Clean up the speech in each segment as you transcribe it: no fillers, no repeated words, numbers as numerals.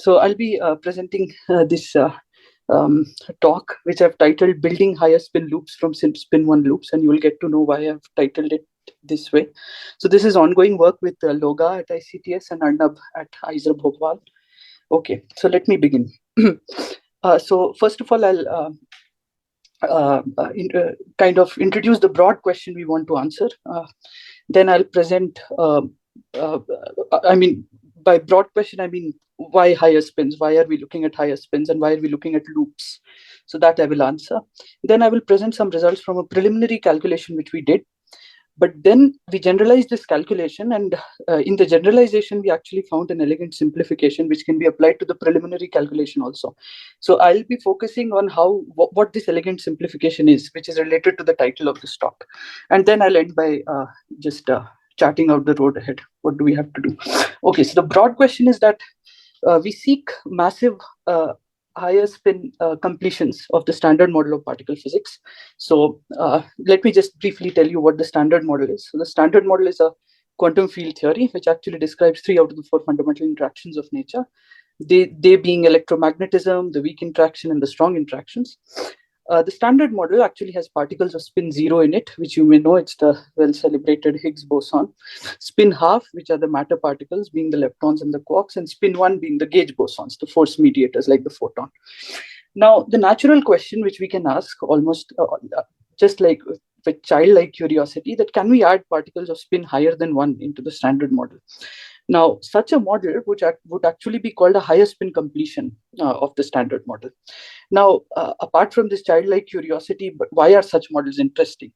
So I'll be presenting this talk, which I've titled "Building Higher Spin Loops from Spin One Loops," and you will get to know why I've titled it this way. So this is ongoing work with Loga at ICTS and Arnab at ISR Bhopal. Okay, so let me begin. So first of all, I'll kind of introduce the broad question we want to answer. Then I'll present. Uh, I mean, by broad question, I mean why higher spins? Why are we looking at higher spins, and why are we looking at loops? So that I will answer. Then I will present some results from a preliminary calculation which we did, but then we generalized this calculation, and in the generalization, we actually found an elegant simplification which can be applied to the preliminary calculation also. So I'll be focusing on how what this elegant simplification is, which is related to the title of this talk. And then I'll end by just charting out the road ahead. What do we have to do? Okay, so the broad question is that we seek massive higher spin completions of the standard model of particle physics. So let me just briefly tell you what the standard model is. So the standard model is a quantum field theory, which actually describes 3 out of the 4 fundamental interactions of nature. They being electromagnetism, the weak interaction, and the strong interactions. The standard model actually has particles of spin 0 in it, which you may know, it's the well-celebrated Higgs boson. Spin half, which are the matter particles, being the leptons and the quarks, and spin 1 being the gauge bosons, the force mediators like the photon. Now, the natural question which we can ask, almost just like with childlike curiosity, that can we add particles of spin higher than 1 into the standard model? Now, such a model would actually be called a higher spin completion of the standard model. Now, apart from this childlike curiosity, but why are such models interesting?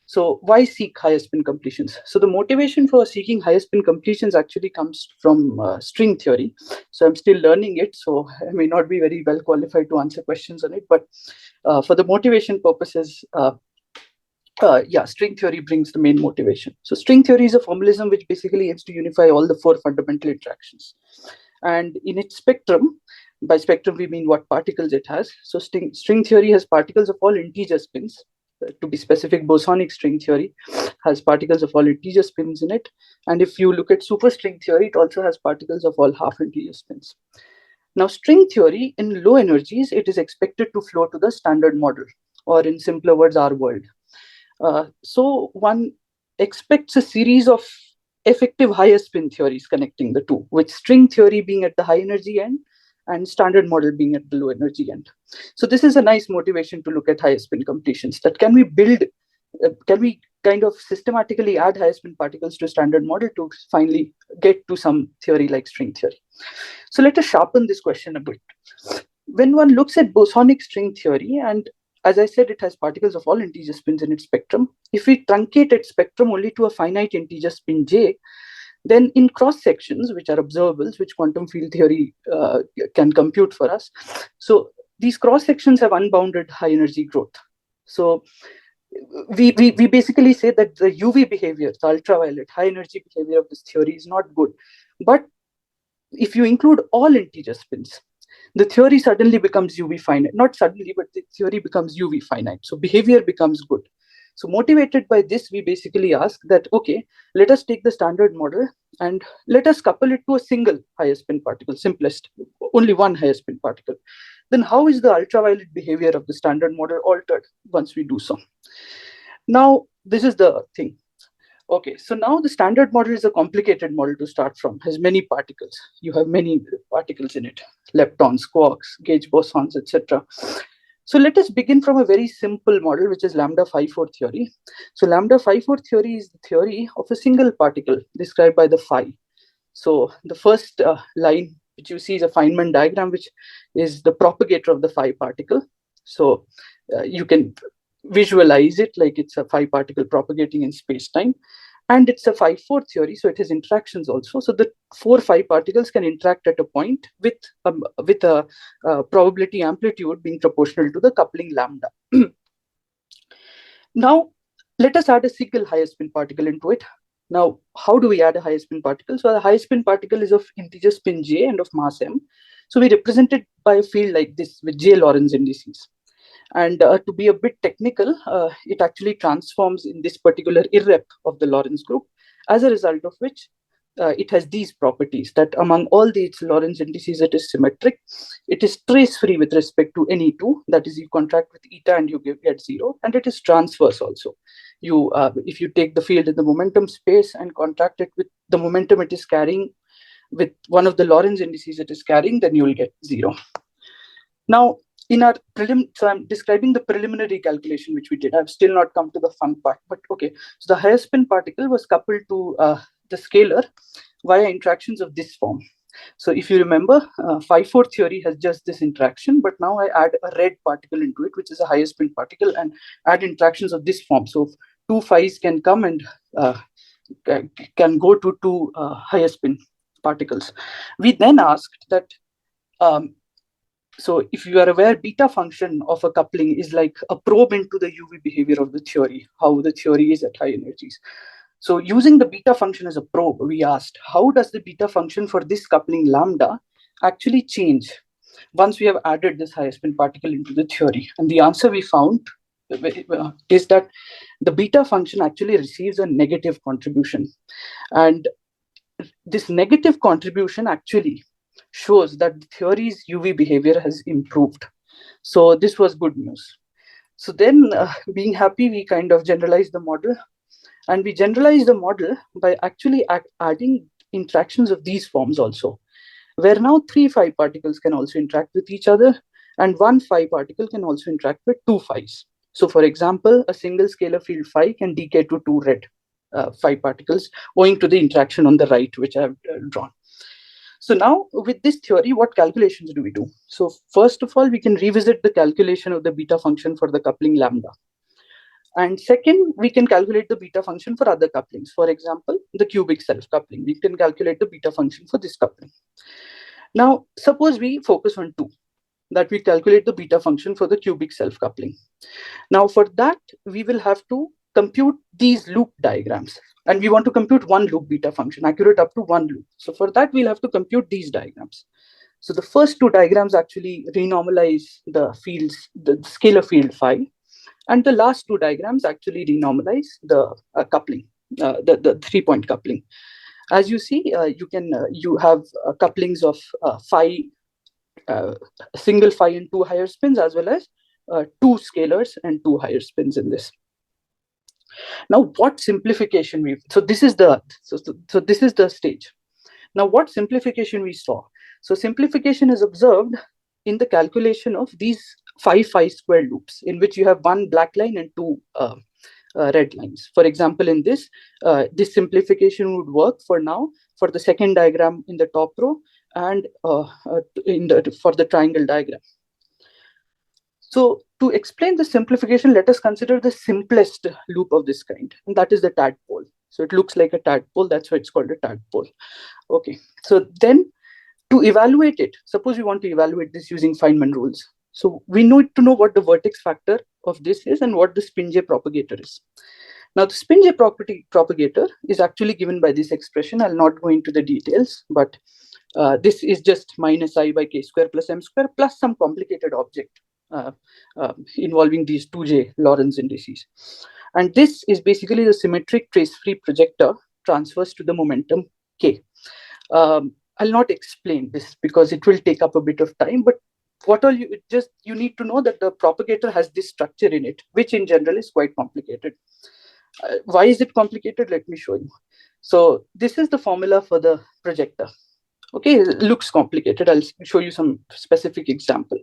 So why seek higher spin completions? So the motivation for seeking higher spin completions actually comes from string theory. So I'm still learning it, so I may not be very well qualified to answer questions on it, but for the motivation purposes, string theory brings the main motivation. So string theory is a formalism which basically aims to unify all the 4 fundamental interactions. And in its spectrum, by spectrum we mean what particles it has. So string theory has particles of all integer spins. To be specific, bosonic string theory has particles of all integer spins in it. And if you look at superstring theory, it also has particles of all half integer spins. Now, string theory in low energies, it is expected to flow to the standard model, or in simpler words, our world. So one expects a series of effective higher spin theories connecting the two, with string theory being at the high energy end and standard model being at the low energy end. So this is a nice motivation to look at higher spin completions. That can we kind of systematically add higher spin particles to standard model to finally get to some theory like string theory. So let us sharpen this question a bit. When one looks at bosonic string theory, and as I said, it has particles of all integer spins in its spectrum. If we truncate its spectrum only to a finite integer spin j, then in cross sections, which are observables, which quantum field theory can compute for us, so these cross sections have unbounded high energy growth. So we basically say that the UV behavior, the ultraviolet high energy behavior of this theory is not good. But if you include all integer spins, the theory suddenly becomes UV finite. Not suddenly, but the theory becomes UV finite. So behavior becomes good. So motivated by this, we basically ask that, okay, let us take the standard model and let us couple it to a single higher spin particle, simplest, only one higher spin particle. Then how is the ultraviolet behavior of the standard model altered once we do so? Now, this is the thing. Okay, so now the standard model is a complicated model to start from, has many particles. You have many particles in it, leptons, quarks, gauge bosons, etc. So let us begin from a very simple model, which is lambda phi-4 theory. So lambda phi-4 theory is the theory of a single particle described by the phi. So the first line which you see is a Feynman diagram, which is the propagator of the phi particle. So you can visualize it like it's a phi particle propagating in space-time. And it's a phi-4 theory, so it has interactions also. So the 4 phi particles can interact at a point with a probability amplitude being proportional to the coupling lambda. Now, let us add a single higher spin particle into it. Now, how do we add a higher spin particle? So a higher spin particle is of integer spin j and of mass m. So we represent it by a field like this with j Lorentz indices. And to be a bit technical, it actually transforms in this particular irrep of the Lorentz group, as a result of which it has these properties that among all these Lorentz indices, it is symmetric. It is trace-free with respect to any two. That is, you contract with eta and you get zero. And it is transverse also. If you take the field in the momentum space and contract it with the momentum it is carrying, with one of the Lorentz indices it is carrying, then you will get zero. Now, in our so I'm describing the preliminary calculation which we did. I've still not come to the fun part, but okay. So the higher spin particle was coupled to the scalar via interactions of this form. So if you remember, 5-4 theory has just this interaction, but now I add a red particle into it, which is a higher spin particle, and add interactions of this form. So two phi's can come and can go to two higher spin particles. We then asked that, so if you are aware, beta function of a coupling is like a probe into the UV behavior of the theory, how the theory is at high energies. So using the beta function as a probe, we asked, how does the beta function for this coupling lambda actually change once we have added this higher spin particle into the theory? And the answer we found is that the beta function actually receives a negative contribution. And this negative contribution actually shows that the theory's UV behavior has improved. So this was good news. So then, being happy, we kind of generalized the model. And we generalized the model by actually adding interactions of these forms also, where now 3 phi particles can also interact with each other, and 1 phi particle can also interact with 2 phi's. So for example, a single scalar field phi can decay to 2 red phi particles owing to the interaction on the right, which I have drawn. So now with this theory, what calculations do we do? So first of all, we can revisit the calculation of the beta function for the coupling lambda. And second, we can calculate the beta function for other couplings. For example, the cubic self-coupling. We can calculate the beta function for this coupling. Now, suppose we focus on two, that we calculate the beta function for the cubic self-coupling. Now, for that, we will have to compute these loop diagrams. And we want to compute one loop beta function, accurate up to one loop. So for that, we'll have to compute these diagrams. So the first two diagrams actually renormalize the fields, the scalar field phi. And the last two diagrams actually renormalize the coupling, the 3-point coupling. As you see, you have couplings of phi, single phi and two higher spins, as well as two scalars and two higher spins in this. Now, what simplification so this is the stage. Now, what simplification we saw? So simplification is observed in the calculation of these 5 phi square loops, in which you have one black line and two red lines. For example, in this simplification would work for now for the second diagram in the top row and for the triangle diagram. So to explain the simplification, let us consider the simplest loop of this kind, and that is the tadpole. So it looks like a tadpole, that's why it's called a tadpole. Okay, so then to evaluate it, suppose we want to evaluate this using Feynman rules. So we need to know what the vertex factor of this is and what the spin J propagator is. Now the spin J propagator is actually given by this expression. I'll not go into the details, but this is just minus I by k square plus m square plus some complicated object involving these 2J Lorentz indices. And this is basically the symmetric trace-free projector transfers to the momentum k. I'll not explain this because it will take up a bit of time, but what all you need to know that the propagator has this structure in it, which in general is quite complicated. Why is it complicated? Let me show you. So this is the formula for the projector. Okay, it looks complicated. I'll show you some specific example.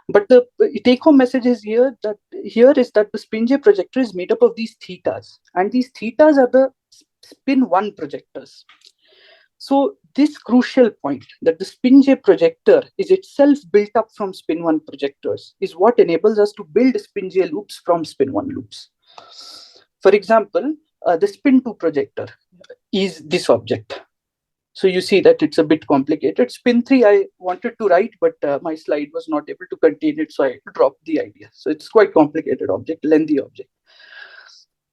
But the take-home message is here that the spin J projector is made up of these thetas, and these thetas are the spin 1 projectors. So this crucial point that the spin J projector is itself built up from spin 1 projectors is what enables us to build spin J loops from spin 1 loops. For example, the spin 2 projector is this object. So you see that it's a bit complicated. Spin 3 I wanted to write, but my slide was not able to contain it, so I dropped the idea. So it's quite complicated object, lengthy object.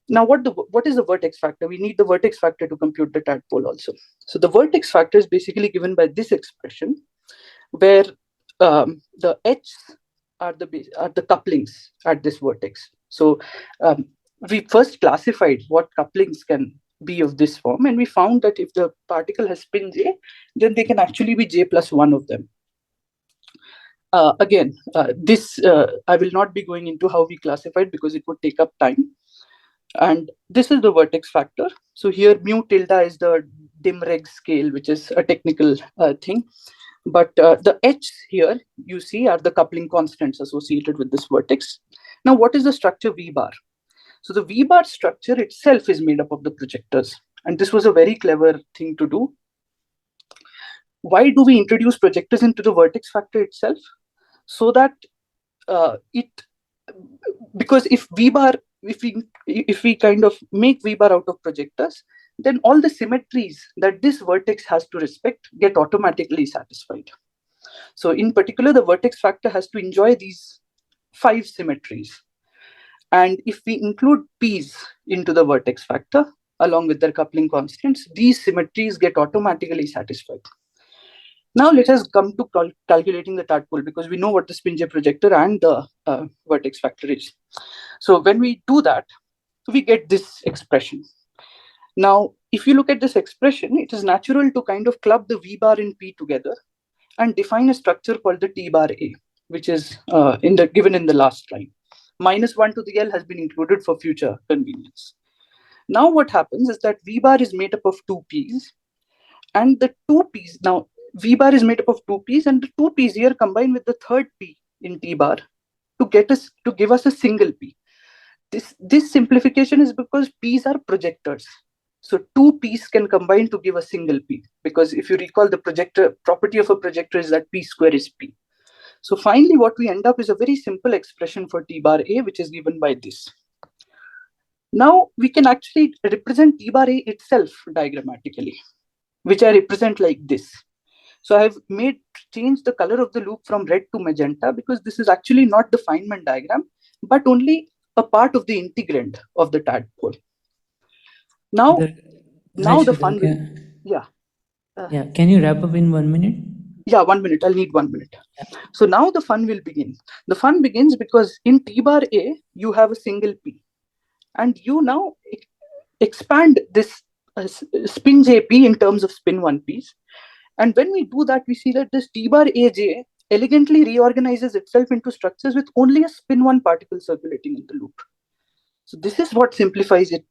Now, what is the vertex factor? We need the vertex factor to compute the tadpole also. So the vertex factor is basically given by this expression, where the H's are the couplings at this vertex. So we first classified what couplings can be of this form, and we found that if the particle has spin j, then they can actually be j plus one of them. Again, this I will not be going into how we classified because it would take up time. And this is the vertex factor. So here mu tilde is the Dimreg scale, which is a technical thing. But the H here, you see, are the coupling constants associated with this vertex. Now, what is the structure V bar? So the V bar structure itself is made up of the projectors. And this was a very clever thing to do. Why do we introduce projectors into the vertex factor itself? So that because if we kind of make V bar out of projectors, then all the symmetries that this vertex has to respect get automatically satisfied. So in particular, the vertex factor has to enjoy these 5 symmetries. And if we include p's into the vertex factor, along with their coupling constants, these symmetries get automatically satisfied. Now let us come to calculating the tadpole, because we know what the spin j projector and the vertex factor is. So when we do that, we get this expression. Now, if you look at this expression, it is natural to kind of club the V bar and P together and define a structure called the T bar A, which is given in the last line. -1 to the L has been included for future convenience. Now what happens is that V bar is made up of 2 P's, and the 2 P's, now V bar is made up of 2 P's, and the 2 P's here combine with the third P in T bar to give us a single P. This simplification is because P's are projectors. So 2 P's can combine to give a single P, because if you recall, the projector property of a projector is that P square is P. So finally, what we end up is a very simple expression for T bar A, which is given by this. Now we can actually represent T bar A itself diagrammatically, which I represent like this. So I have changed the color of the loop from red to magenta, because this is actually not the Feynman diagram, but only a part of the integrand of the tadpole. Now the fun will, yeah. Can you wrap up in 1 minute? Yeah, 1 minute. I'll need 1 minute. Yeah. So now the fun will begin. The fun begins because in T bar A, you have a single P. And you now expand this spin JP in terms of spin 1 P's. And when we do that, we see that this T bar AJ elegantly reorganizes itself into structures with only a spin 1 particle circulating in the loop. So this is what simplifies it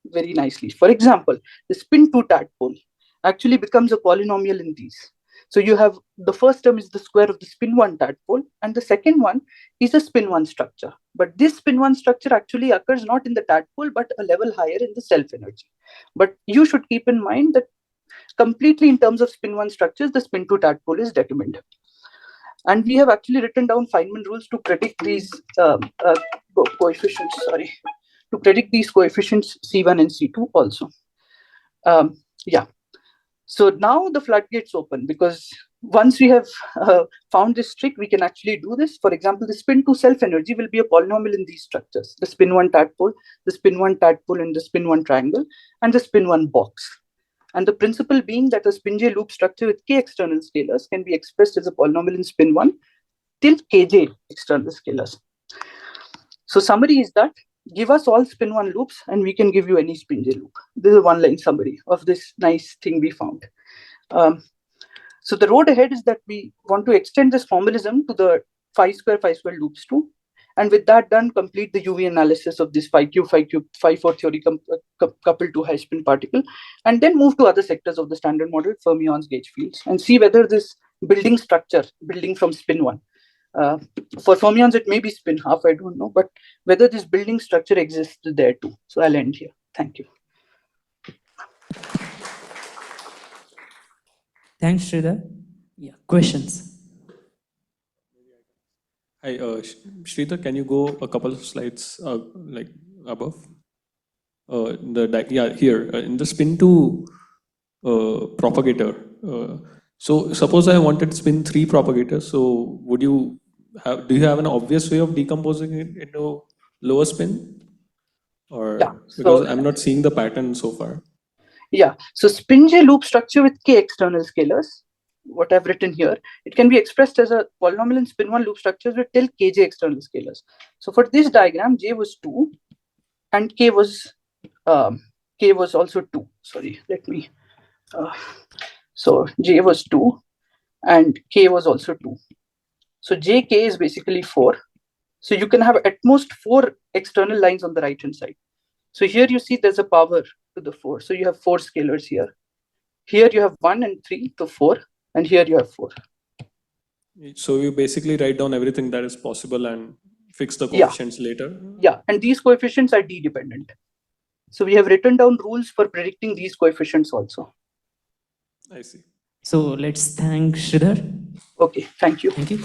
very nicely. For example, the spin 2 tadpole actually becomes a polynomial in these. So you have the first term is the square of the spin 1 tadpole, and the second one is a spin 1 structure. But this spin 1 structure actually occurs not in the tadpole, but a level higher in the self energy. But you should keep in mind that completely in terms of spin 1 structures, the spin 2 tadpole is determined. And we have actually written down Feynman rules to predict these coefficients, to predict these coefficients C1 and C2 also. Yeah. So now the floodgates open, because once we have found this trick, we can actually do this. For example, the spin 2 self energy will be a polynomial in these structures: the spin 1 tadpole, the spin 1 tadpole in the spin 1 triangle, and the spin 1 box. And the principle being that a spin j loop structure with k external scalars can be expressed as a polynomial in spin 1 till kj external scalars. So summary is that give us all spin 1 loops and we can give you any spin j loop. This is a 1-line summary of this nice thing we found. So the road ahead is that we want to extend this formalism to the phi square loops too. And with that done, complete the UV analysis of this phi 4 theory coupled to high spin particle, and then move to other sectors of the standard model, fermions, gauge fields, and see whether this building from spin 1. For fermions, it may be spin half, I don't know, but whether this building structure exists there too. So I'll end here. Thank you. Thanks, Shridhar. Yeah, questions? Hi, Shridhar, can you go a couple of slides like above? Here in the spin 2 propagator. So suppose I wanted spin 3 propagators. So do you have an obvious way of decomposing it into lower spin? Or yeah, because I'm not seeing the pattern so far. Yeah, so spin j loop structure with k external scalars, what I've written here, it can be expressed as a polynomial in spin 1 loop structures with till kj external scalars. So for this diagram, j was 2 and k was K was also 2. Sorry, let me. So J was 2 and K was also 2. So JK is basically 4. So you can have at most 4 external lines on the right hand side. So here you see there's a power to the 4. So you have 4 scalars here. Here you have 1 and 3 to 4, and here you have 4. So you basically write down everything that is possible and fix the coefficients later? Yeah, and these coefficients are D dependent. So we have written down rules for predicting these coefficients also. I see. So let's thank Shridhar. Okay, thank you. Thank you.